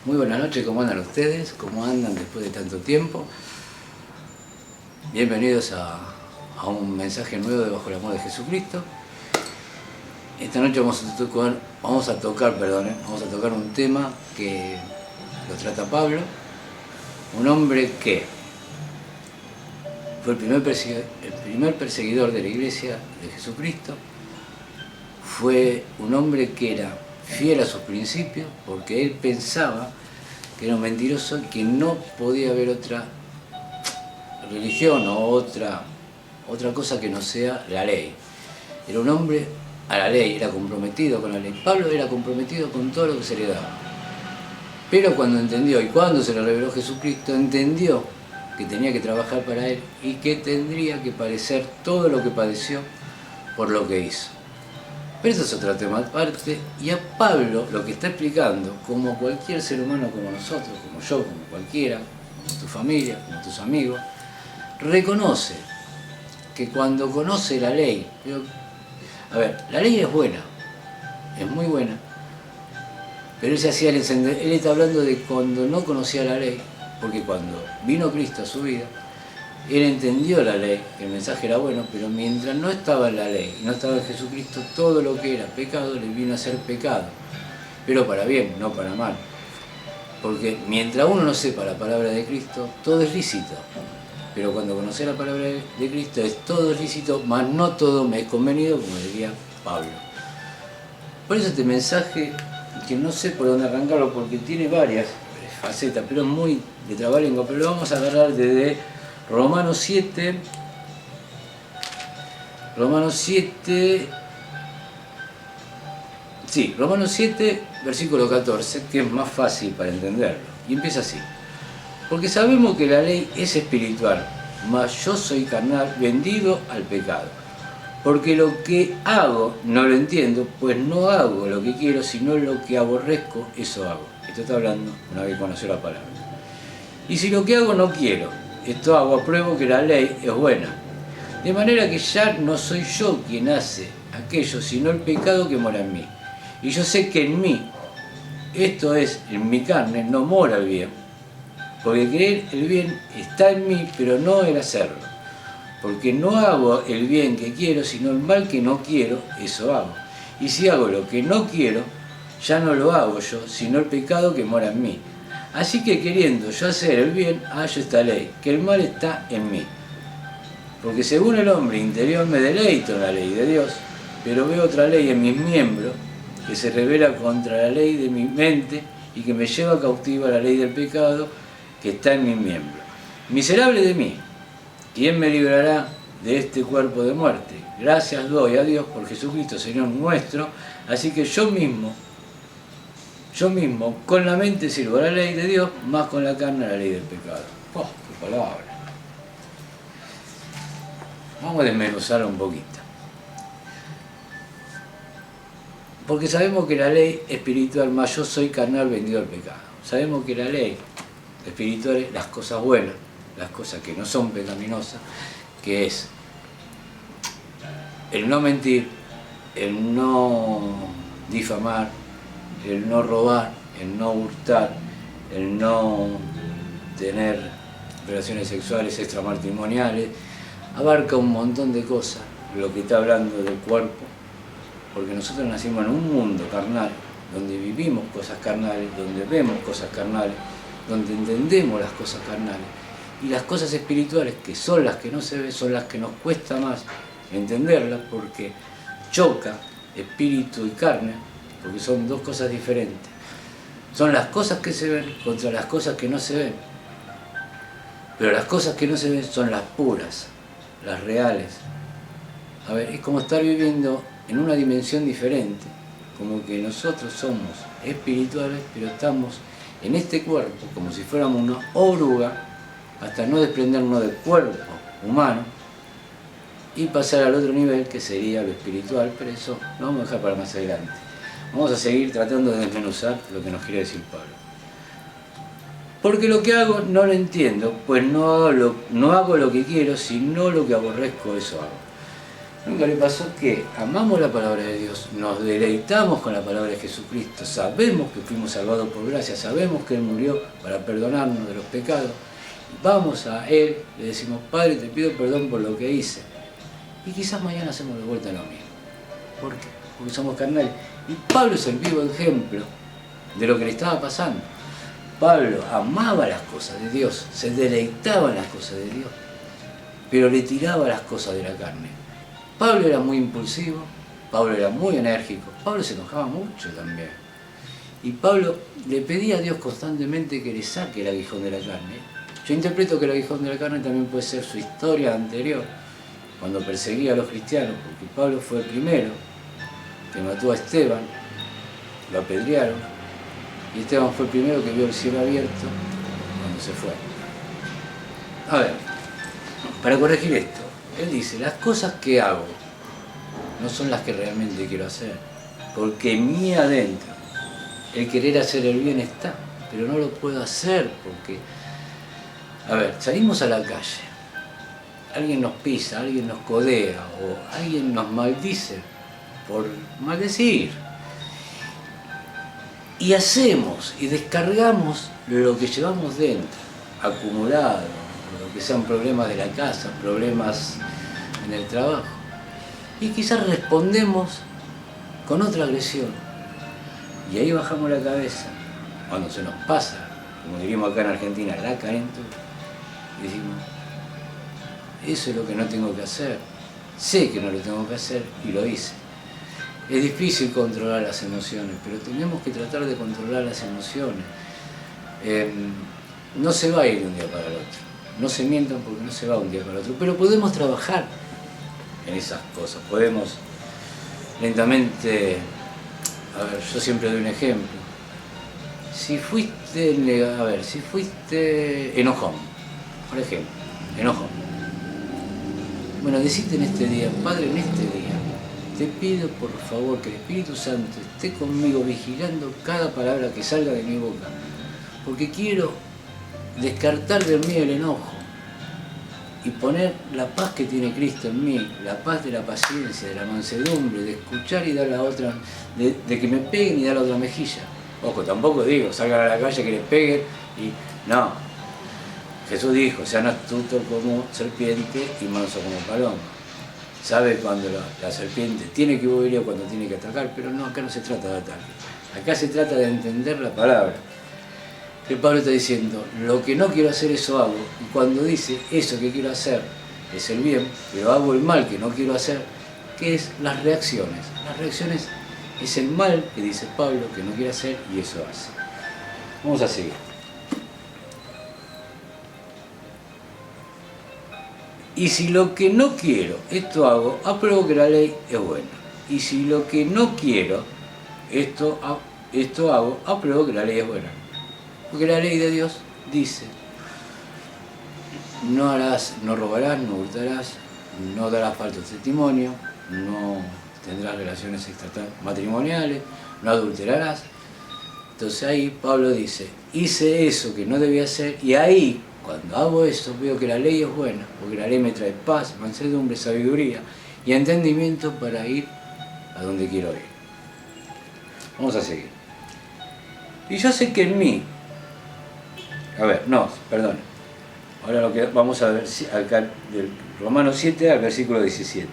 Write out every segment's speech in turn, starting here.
Muy buenas noches, ¿cómo andan ustedes? ¿Cómo andan después de tanto tiempo? Bienvenidos a un mensaje nuevo de Bajo el Amor de Jesucristo. Esta noche vamos a tocar un tema que lo trata Pablo, un hombre que fue el primer perseguidor de la Iglesia de Jesucristo. Fue un hombre que era fiel a sus principios, porque él pensaba que era un mentiroso y que no podía haber otra religión o otra cosa que no sea la ley. Era un hombre a la ley, era comprometido con la ley. Pablo era comprometido con todo lo que se le daba. Pero cuando entendió, y cuando se le reveló Jesucristo, entendió que tenía que trabajar para él y que tendría que padecer todo lo que padeció por lo que hizo. Pero eso es otro tema aparte, y a Pablo lo que está explicando, como cualquier ser humano como nosotros, como yo, como cualquiera, como tu familia, como tus amigos, reconoce que cuando conoce la ley, la ley es buena, es muy buena, pero él está hablando de cuando no conocía la ley, porque cuando vino Cristo a su vida, él entendió la ley, que el mensaje era bueno, pero mientras no estaba en la ley, no estaba en Jesucristo, todo lo que era pecado le vino a ser pecado, pero para bien, no para mal. Porque mientras uno no sepa la palabra de Cristo, todo es lícito. Pero cuando conoce la palabra de Cristo, todo es lícito, mas no todo me es convenido, como diría Pablo. Por eso este mensaje, que no sé por dónde arrancarlo, porque tiene varias facetas, pero es muy de trabalengua, pero lo vamos a agarrar desde Romanos 7, versículo 14, que es más fácil para entenderlo. Y empieza así: porque sabemos que la ley es espiritual, mas yo soy carnal, vendido al pecado. Porque lo que hago no lo entiendo, pues no hago lo que quiero, sino lo que aborrezco, eso hago. Esto está hablando una vez que conoció la palabra. Y si lo que hago no quiero, esto hago, apruebo que la ley es buena. De manera que ya no soy yo quien hace aquello, sino el pecado que mora en mí. Y yo sé que en mí, esto es, en mi carne, no mora el bien. Porque querer el bien está en mí, pero no el hacerlo. Porque no hago el bien que quiero, sino el mal que no quiero, eso hago. Y si hago lo que no quiero, ya no lo hago yo, sino el pecado que mora en mí. Así que queriendo yo hacer el bien, hallo esta ley, que el mal está en mí. Porque según el hombre interior me deleito en la ley de Dios, pero veo otra ley en mis miembros, que se revela contra la ley de mi mente y que me lleva cautiva a la ley del pecado que está en mis miembros. Miserable de mí, ¿quién me librará de este cuerpo de muerte? Gracias doy a Dios por Jesucristo, Señor nuestro. Así que yo mismo, con la mente sirvo a la ley de Dios, más con la carne a la ley del pecado. ¡Oh, qué palabra! Vamos a desmenuzarla un poquito. Porque sabemos que la ley espiritual, más yo soy carnal, vendido al pecado. Sabemos que la ley espiritual es las cosas buenas, las cosas que no son pecaminosas, que es el no mentir, el no difamar, el no robar, el no hurtar, el no tener relaciones sexuales extramatrimoniales, abarca un montón de cosas, lo que está hablando del cuerpo, porque nosotros nacimos en un mundo carnal, donde vivimos cosas carnales, donde vemos cosas carnales, donde entendemos las cosas carnales, y las cosas espirituales, que son las que no se ven, son las que nos cuesta más entenderlas, porque choca espíritu y carne, porque son dos cosas diferentes. Son las cosas que se ven contra las cosas que no se ven. Pero las cosas que no se ven son las puras, las reales. A ver, es como estar viviendo en una dimensión diferente, como que nosotros somos espirituales, pero estamos en este cuerpo, como si fuéramos una oruga, hasta no desprendernos del cuerpo humano, y pasar al otro nivel, que sería lo espiritual, pero eso lo vamos a dejar para más adelante. Vamos a seguir tratando de desmenuzar lo que nos quiere decir Pablo. Porque lo que hago no lo entiendo, pues no hago lo que quiero, sino lo que aborrezco, eso hago. Nunca le pasó que amamos la palabra de Dios, nos deleitamos con la palabra de Jesucristo, sabemos que fuimos salvados por gracia, sabemos que Él murió para perdonarnos de los pecados. Vamos a Él, le decimos, Padre, te pido perdón por lo que hice. Y quizás mañana hacemos de vuelta lo mismo. ¿Por qué? Porque somos carnales. Y Pablo es el vivo ejemplo de lo que le estaba pasando. Pablo amaba las cosas de Dios, se deleitaba en las cosas de Dios, pero le tiraba las cosas de la carne. Pablo era muy impulsivo, Pablo era muy enérgico, Pablo se enojaba mucho también. Y Pablo le pedía a Dios constantemente que le saque el aguijón de la carne. Yo interpreto que el aguijón de la carne también puede ser su historia anterior, cuando perseguía a los cristianos, porque Pablo fue el primero que mató a Esteban, lo apedrearon, y Esteban fue el primero que vio el cielo abierto cuando se fue. A ver, para corregir esto, él dice, las cosas que hago no son las que realmente quiero hacer, porque en mí adentro el querer hacer el bien está, pero no lo puedo hacer porque, a ver, salimos a la calle, alguien nos pisa, alguien nos codea o alguien nos maldice por maldecir. Y hacemos y descargamos lo que llevamos dentro, acumulado, lo que sean problemas de la casa, problemas en el trabajo. Y quizás respondemos con otra agresión. Y ahí bajamos la cabeza, cuando se nos pasa, como diríamos acá en Argentina, la calentura, y decimos, eso es lo que no tengo que hacer. Sé que no lo tengo que hacer y lo hice. Es difícil controlar las emociones, pero tenemos que tratar de controlar las emociones. No se va a ir de un día para el otro. No se mientan porque no se va de un día para el otro. Pero podemos trabajar en esas cosas. Podemos lentamente... A ver, yo siempre doy un ejemplo. Si fuiste enojón, por ejemplo, enojón. Bueno, decite en este día, Padre, en este día, te pido por favor que el Espíritu Santo esté conmigo vigilando cada palabra que salga de mi boca, porque quiero descartar de mí el enojo y poner la paz que tiene Cristo en mí, la paz de la paciencia, de la mansedumbre, de escuchar y dar la otra, de que me peguen y dar la otra mejilla. Ojo, tampoco digo, salgan a la calle que les peguen y no. Jesús dijo, sean astutos como serpiente y manso como paloma. Sabe cuando la serpiente tiene que huir o cuando tiene que atacar, pero no, acá no se trata de ataque. Acá se trata de entender la palabra. Que Pablo está diciendo, lo que no quiero hacer, eso hago. Y cuando dice, eso que quiero hacer es el bien, pero hago el mal que no quiero hacer, ¿qué es? Las reacciones. Las reacciones es el mal que dice Pablo que no quiere hacer y eso hace. Vamos a seguir. Y si lo que no quiero, esto hago, apruebo que la ley es buena. Y si lo que no quiero, esto hago, apruebo que la ley es buena. Porque la ley de Dios dice, no robarás, no hurtarás, no darás falso testimonio, no tendrás relaciones extramatrimoniales, no adulterarás. Entonces ahí Pablo dice, hice eso que no debía hacer y ahí, cuando hago eso, veo que la ley es buena, porque la ley me trae paz, mansedumbre, sabiduría y entendimiento para ir a donde quiero ir. Vamos a seguir. Y yo sé que en mí, ahora lo que vamos a ver acá del Romanos 7 al versículo 17.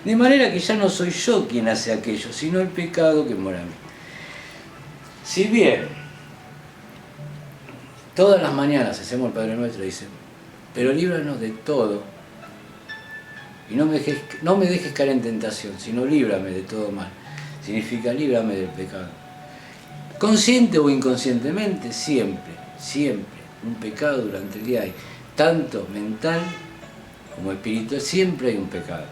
De manera que ya no soy yo quien hace aquello, sino el pecado que mora en mí. Si bien todas las mañanas hacemos el Padre Nuestro, dice, pero líbranos de todo y no me dejes caer en tentación, sino líbrame de todo mal. Significa líbrame del pecado. Consciente o inconscientemente, siempre un pecado durante el día hay, tanto mental como espiritual, siempre hay un pecado.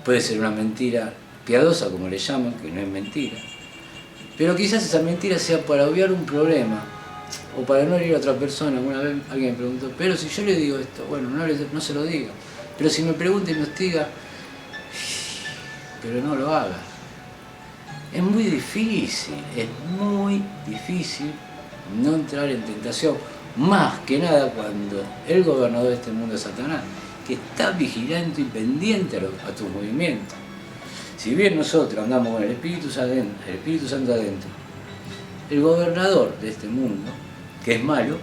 Puede ser una mentira piadosa, como le llaman, que no es mentira, pero quizás esa mentira sea para obviar un problema o para no herir a otra persona. Una vez alguien me preguntó, pero si yo le digo esto, bueno, no se lo diga, pero si me pregunta y me hostiga, pero no lo haga. Es muy difícil no entrar en tentación, más que nada cuando el gobernador de este mundo es Satanás, que está vigilante y pendiente a tus movimientos. Si bien nosotros andamos con el Espíritu Santo adentro, el gobernador de este mundo, que es malo,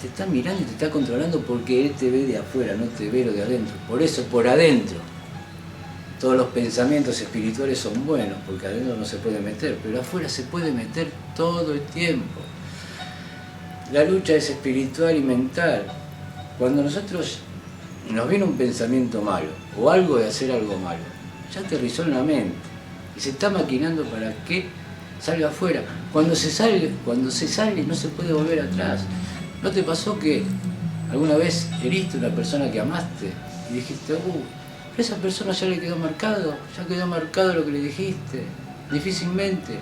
te está mirando y te está controlando porque él te ve de afuera, no te ve lo de adentro. Por eso, por adentro, todos los pensamientos espirituales son buenos, porque adentro no se puede meter, pero afuera se puede meter todo el tiempo. La lucha es espiritual y mental. Cuando nosotros nos viene un pensamiento malo, o algo de hacer algo malo, ya aterrizó en la mente, y se está maquinando para que salga afuera. Cuando se sale no se puede volver atrás. ¿No te pasó que alguna vez heriste a una persona que amaste y dijiste, pero esa persona ya le quedó marcado lo que le dijiste? Difícilmente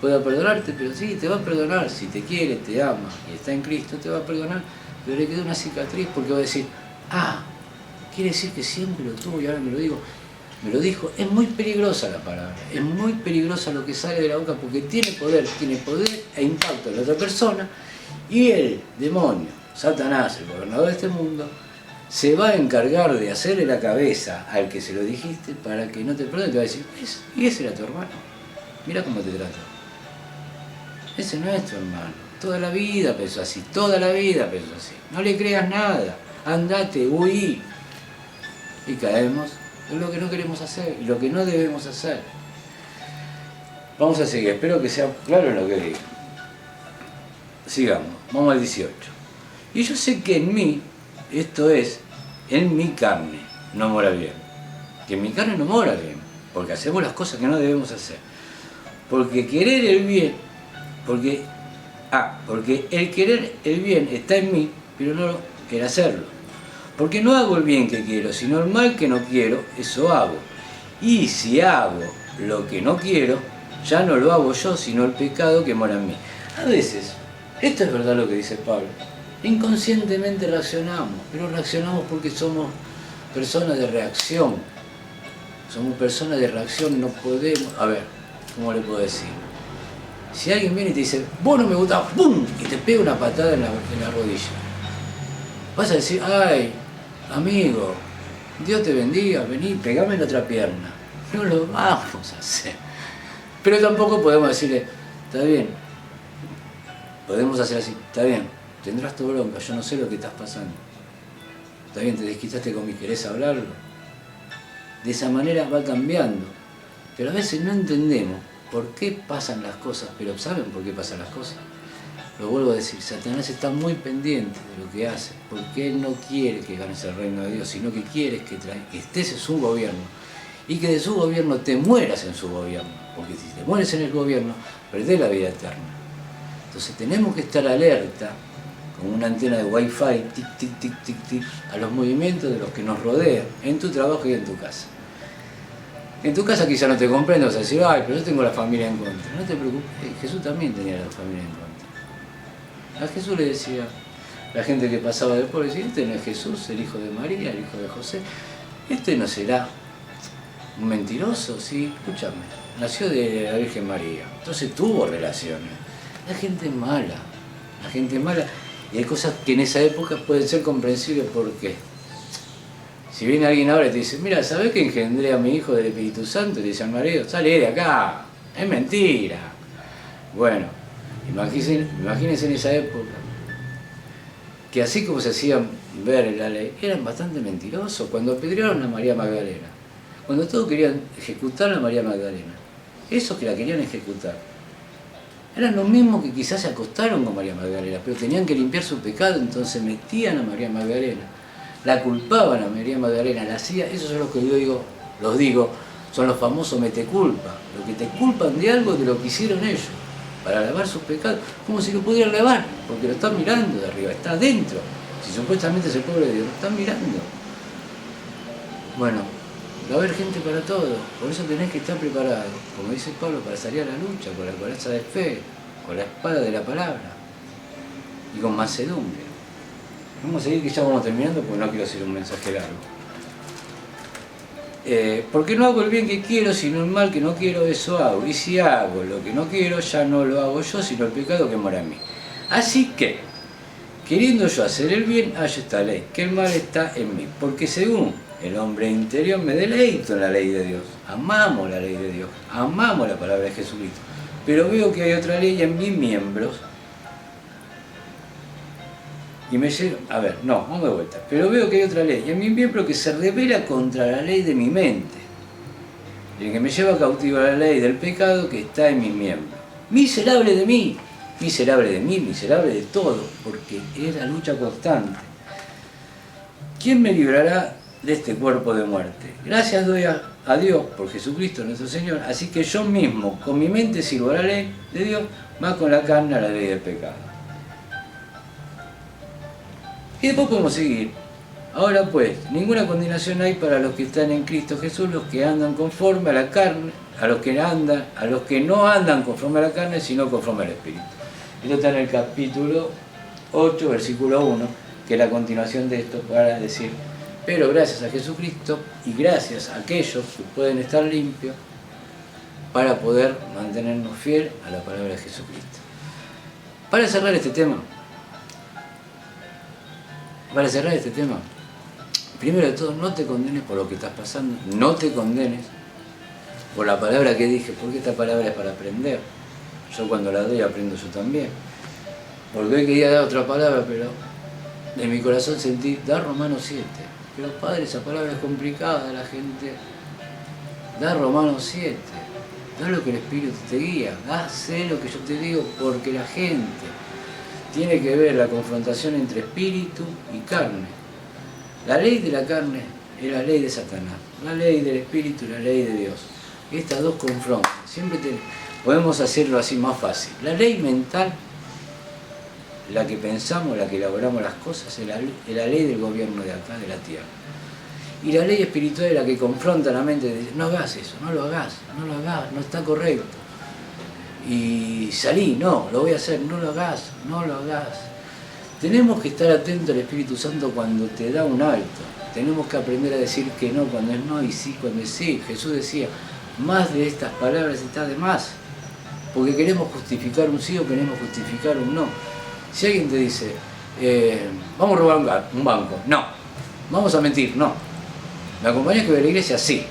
pueda perdonarte, pero sí, te va a perdonar. Si te quiere, te ama y está en Cristo, te va a perdonar, pero le quedó una cicatriz porque va a decir, quiere decir que siempre lo tuvo y ahora me lo dijo. Es muy peligrosa la palabra, es muy peligrosa lo que sale de la boca porque tiene poder e impacto en la otra persona, y el demonio, Satanás, el gobernador de este mundo, se va a encargar de hacerle la cabeza al que se lo dijiste para que no te perdone. Te va a decir, y ese era tu hermano, mira cómo te trata. Ese no es tu hermano. Toda la vida pensó así, no le creas nada, andate, huí. Y caemos en lo que no queremos hacer y lo que no debemos hacer. Vamos a seguir, espero que sea claro en lo que digo. Sigamos, vamos al 18. Y yo sé que en mí, esto es, en mi carne, no mora bien. Que en mi carne no mora bien, porque hacemos las cosas que no debemos hacer. Porque querer el bien, porque el querer el bien está en mí, pero no el hacerlo. Porque no hago el bien que quiero, sino el mal que no quiero, eso hago. Y si hago lo que no quiero, ya no lo hago yo, sino el pecado que mora en mí. A veces, esto es verdad lo que dice Pablo, inconscientemente reaccionamos, pero reaccionamos porque somos personas de reacción. Somos personas de reacción, no podemos... A ver, ¿cómo le puedo decir? Si alguien viene y te dice, vos no me gustás, ¡pum!, y te pega una patada en la rodilla, vas a decir, ay, amigo, Dios te bendiga, vení, pegame en la otra pierna. No lo vamos a hacer. Pero tampoco podemos decirle, está bien, podemos hacer así, está bien, tendrás tu bronca, yo no sé lo que estás pasando. Está bien, te desquitaste conmigo, ¿querés hablarlo? De esa manera va cambiando. Pero a veces no entendemos por qué pasan las cosas, pero ¿saben por qué pasan las cosas? Lo vuelvo a decir, Satanás está muy pendiente de lo que hace, porque él no quiere que ganes el reino de Dios, sino que quiere que estés en su gobierno y que de su gobierno te mueras en su gobierno, porque si te mueres en el gobierno, perdés la vida eterna. Entonces tenemos que estar alerta, como una antena de wifi, tic, tic, tic, tic, tic, a los movimientos de los que nos rodean, en tu trabajo y en tu casa. En tu casa quizá no te comprendo, vas a decir, ay, pero yo tengo la familia en contra. No te preocupes, Jesús también tenía la familia en contra. A Jesús le decía, la gente que pasaba del pueblo, decía, este no es Jesús, el hijo de María, el hijo de José, este no será un mentiroso, sí, escúchame, nació de la Virgen María, entonces tuvo relaciones. La gente mala, y hay cosas que en esa época pueden ser comprensibles. ¿Por qué? Si viene alguien ahora y te dice, mira, ¿sabés que engendré a mi hijo del Espíritu Santo? Y le dice al marido, sale de acá, es mentira. Bueno, imagínense en esa época, que así como se hacían ver en la ley, eran bastante mentirosos. Cuando apedrearon a María Magdalena, cuando todos querían ejecutar a María Magdalena, esos que la querían ejecutar, eran los mismos que quizás se acostaron con María Magdalena, pero tenían que limpiar su pecado, entonces metían a María Magdalena, la culpaban a María Magdalena, la hacía, esos son los que yo digo, son los famosos meteculpa, los que te culpan de algo de lo que hicieron ellos, para lavar sus pecados, como si lo pudieran lavar, porque lo están mirando de arriba, está adentro, si supuestamente es el pueblo de Dios, lo están mirando. Bueno, va a haber gente para todo, por eso tenés que estar preparado, como dice Pablo, para salir a la lucha, con la coraza de fe, con la espada de la palabra y con mansedumbre. Vamos a seguir, que ya vamos terminando, porque no quiero hacer un mensaje largo. Porque no hago el bien que quiero, sino el mal que no quiero, eso hago. Y si hago lo que no quiero, ya no lo hago yo, sino el pecado que mora en mí. Así que, queriendo yo hacer el bien, hallo esta ley, que el mal está en mí, porque según el hombre interior me deleito en la ley de Dios, amamos la ley de Dios, amamos la palabra de Jesucristo, pero veo que hay otra ley en mis miembros, y me llevo, vamos de vuelta, pero veo que hay otra ley en mis miembros que se revela contra la ley de mi mente, y que me lleva cautiva la ley del pecado que está en mis miembros. Miserable de mí, miserable de todo, porque es la lucha constante. ¿Quién me librará de este cuerpo de muerte? Gracias doy a Dios por Jesucristo nuestro Señor, así que yo mismo con mi mente sirvo a la ley de Dios, más con la carne a la ley del pecado. Y después podemos seguir. Ahora pues, ninguna condenación hay para los que están en Cristo Jesús, los que andan conforme a la carne, a los que no andan conforme a la carne, sino conforme al Espíritu. Esto está en el capítulo 8, versículo 1, que es la continuación de esto para decir, pero gracias a Jesucristo y gracias a aquellos que pueden estar limpios para poder mantenernos fiel a la palabra de Jesucristo. Para cerrar este tema, primero de todo, no te condenes por lo que estás pasando, no te condenes por la palabra que dije, porque esta palabra es para aprender. Yo cuando la doy aprendo yo también. Porque hoy quería dar otra palabra, pero en mi corazón sentí, da Romanos 7. Pero padre, esa palabra es complicada, la gente. Da Romanos 7. Da lo que el Espíritu te guía. Sé lo que yo te digo, porque la gente tiene que ver la confrontación entre espíritu y carne. La ley de la carne es la ley de Satanás. La ley del espíritu y la ley de Dios. Estas dos confrontan. Siempre podemos hacerlo así más fácil. La ley mental, la que pensamos, la que elaboramos las cosas, es la ley del gobierno de acá, de la tierra. Y la ley espiritual es la que confronta la mente y dice, no hagas eso, no lo hagas, no está correcto. Y salí, no, lo voy a hacer, no lo hagas. Tenemos que estar atentos al Espíritu Santo cuando te da un alto. Tenemos que aprender a decir que no cuando es no y sí cuando es sí. Jesús decía, más de estas palabras está de más. Porque queremos justificar un sí o queremos justificar un no. Si alguien te dice, vamos a robar un banco, no. Vamos a mentir, no. ¿Me acompañas que voy a la iglesia? Sí.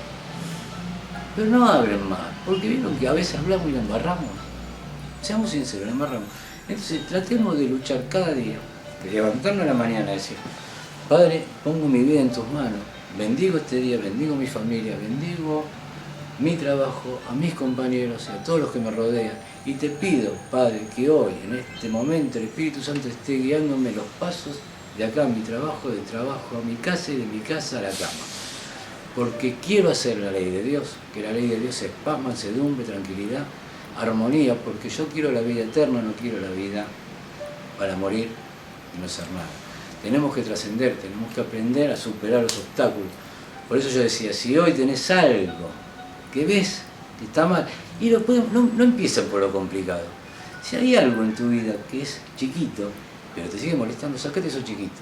Pero no hablen más, porque vieron que a veces hablamos y la embarramos. Seamos sinceros, la embarramos. Entonces tratemos de luchar cada día, de levantarnos a la mañana y decir, Padre, pongo mi vida en tus manos, bendigo este día, bendigo mi familia, bendigo mi trabajo, a mis compañeros y a todos los que me rodean. Y te pido, Padre, que hoy, en este momento, el Espíritu Santo esté guiándome los pasos de acá a mi trabajo, de trabajo a mi casa y de mi casa a la cama. Porque quiero hacer la ley de Dios, que la ley de Dios es paz, mansedumbre, tranquilidad, armonía, porque yo quiero la vida eterna, no quiero la vida para morir y no ser nada. Tenemos que trascender, tenemos que aprender a superar los obstáculos. Por eso yo decía, si hoy tenés algo que ves que está mal, y no empiecen por lo complicado. Si hay algo en tu vida que es chiquito, pero te sigue molestando, sacate eso chiquito.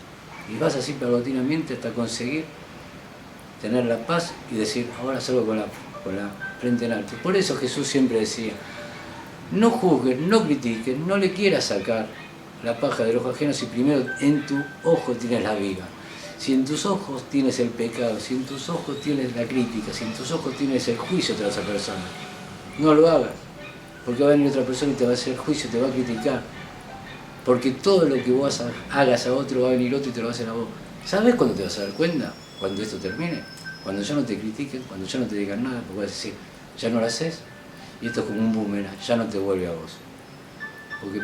Y vas así paulatinamente hasta conseguir tener la paz y decir, ahora salgo con la frente en alto. Por eso Jesús siempre decía, no juzgues, no critiques, no le quieras sacar la paja del ojo ajeno si primero en tu ojo tienes la viga. Si en tus ojos tienes el pecado, si en tus ojos tienes la crítica, si en tus ojos tienes el juicio de esa persona, no lo hagas, porque va a venir otra persona y te va a hacer juicio, te va a criticar, porque todo lo que vos hagas a otro va a venir otro y te lo va a hacer a vos. ¿Sabes cuándo te vas a dar cuenta? Cuando esto termine, cuando ya no te critiquen, cuando ya no te digan nada, porque vas a decir, ya no lo haces, y esto es como un boomerang, ya no te vuelve a vos. Porque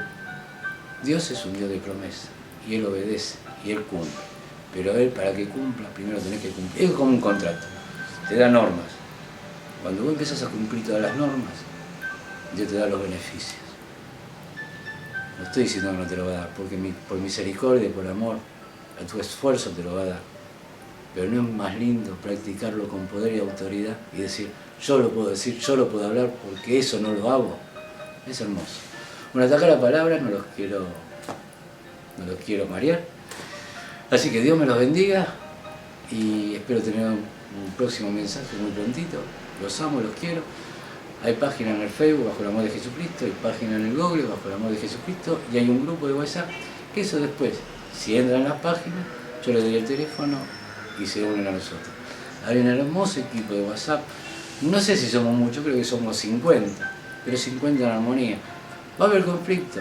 Dios es un Dios de promesa, y Él obedece, y Él cumple. Pero Él, para que cumpla, primero tenés que cumplir. Es como un contrato, te da normas. Cuando vos empezás a cumplir todas las normas, Dios te da los beneficios. No estoy diciendo que no te lo va a dar, porque por misericordia, por amor, a tu esfuerzo te lo va a dar. Pero no es más lindo practicarlo con poder y autoridad y decir, yo lo puedo decir, yo lo puedo hablar, porque eso no lo hago. Es hermoso. Bueno, atacar la palabra no los quiero marear. Así que Dios me los bendiga y espero tener un próximo mensaje muy prontito. Los amo, los quiero. Hay página en el Facebook bajo el amor de Jesucristo, hay página en el Google bajo el amor de Jesucristo y hay un grupo de WhatsApp que eso después Si entran a la página, yo les doy el teléfono y se unen a nosotros. Hay un hermoso equipo de WhatsApp. No sé si somos muchos, creo que somos 50, pero 50 en armonía. Va a haber conflicto,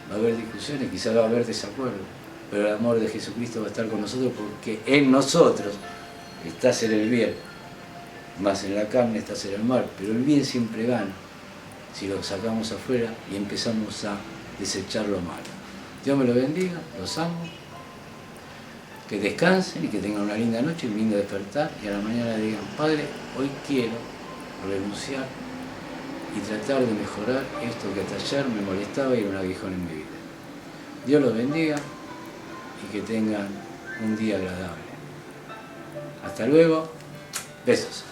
va a haber discusiones, quizás va a haber desacuerdo, pero el amor de Jesucristo va a estar con nosotros porque en nosotros está hacer el bien, más en la carne está hacer el mal, pero el bien siempre gana si lo sacamos afuera y empezamos a desechar lo malo. Dios me lo bendiga, los amo, que descansen y que tengan una linda noche, un lindo despertar y a la mañana digan, Padre, hoy quiero renunciar y tratar de mejorar esto que hasta ayer me molestaba y era un aguijón en mi vida. Dios los bendiga y que tengan un día agradable. Hasta luego, besos.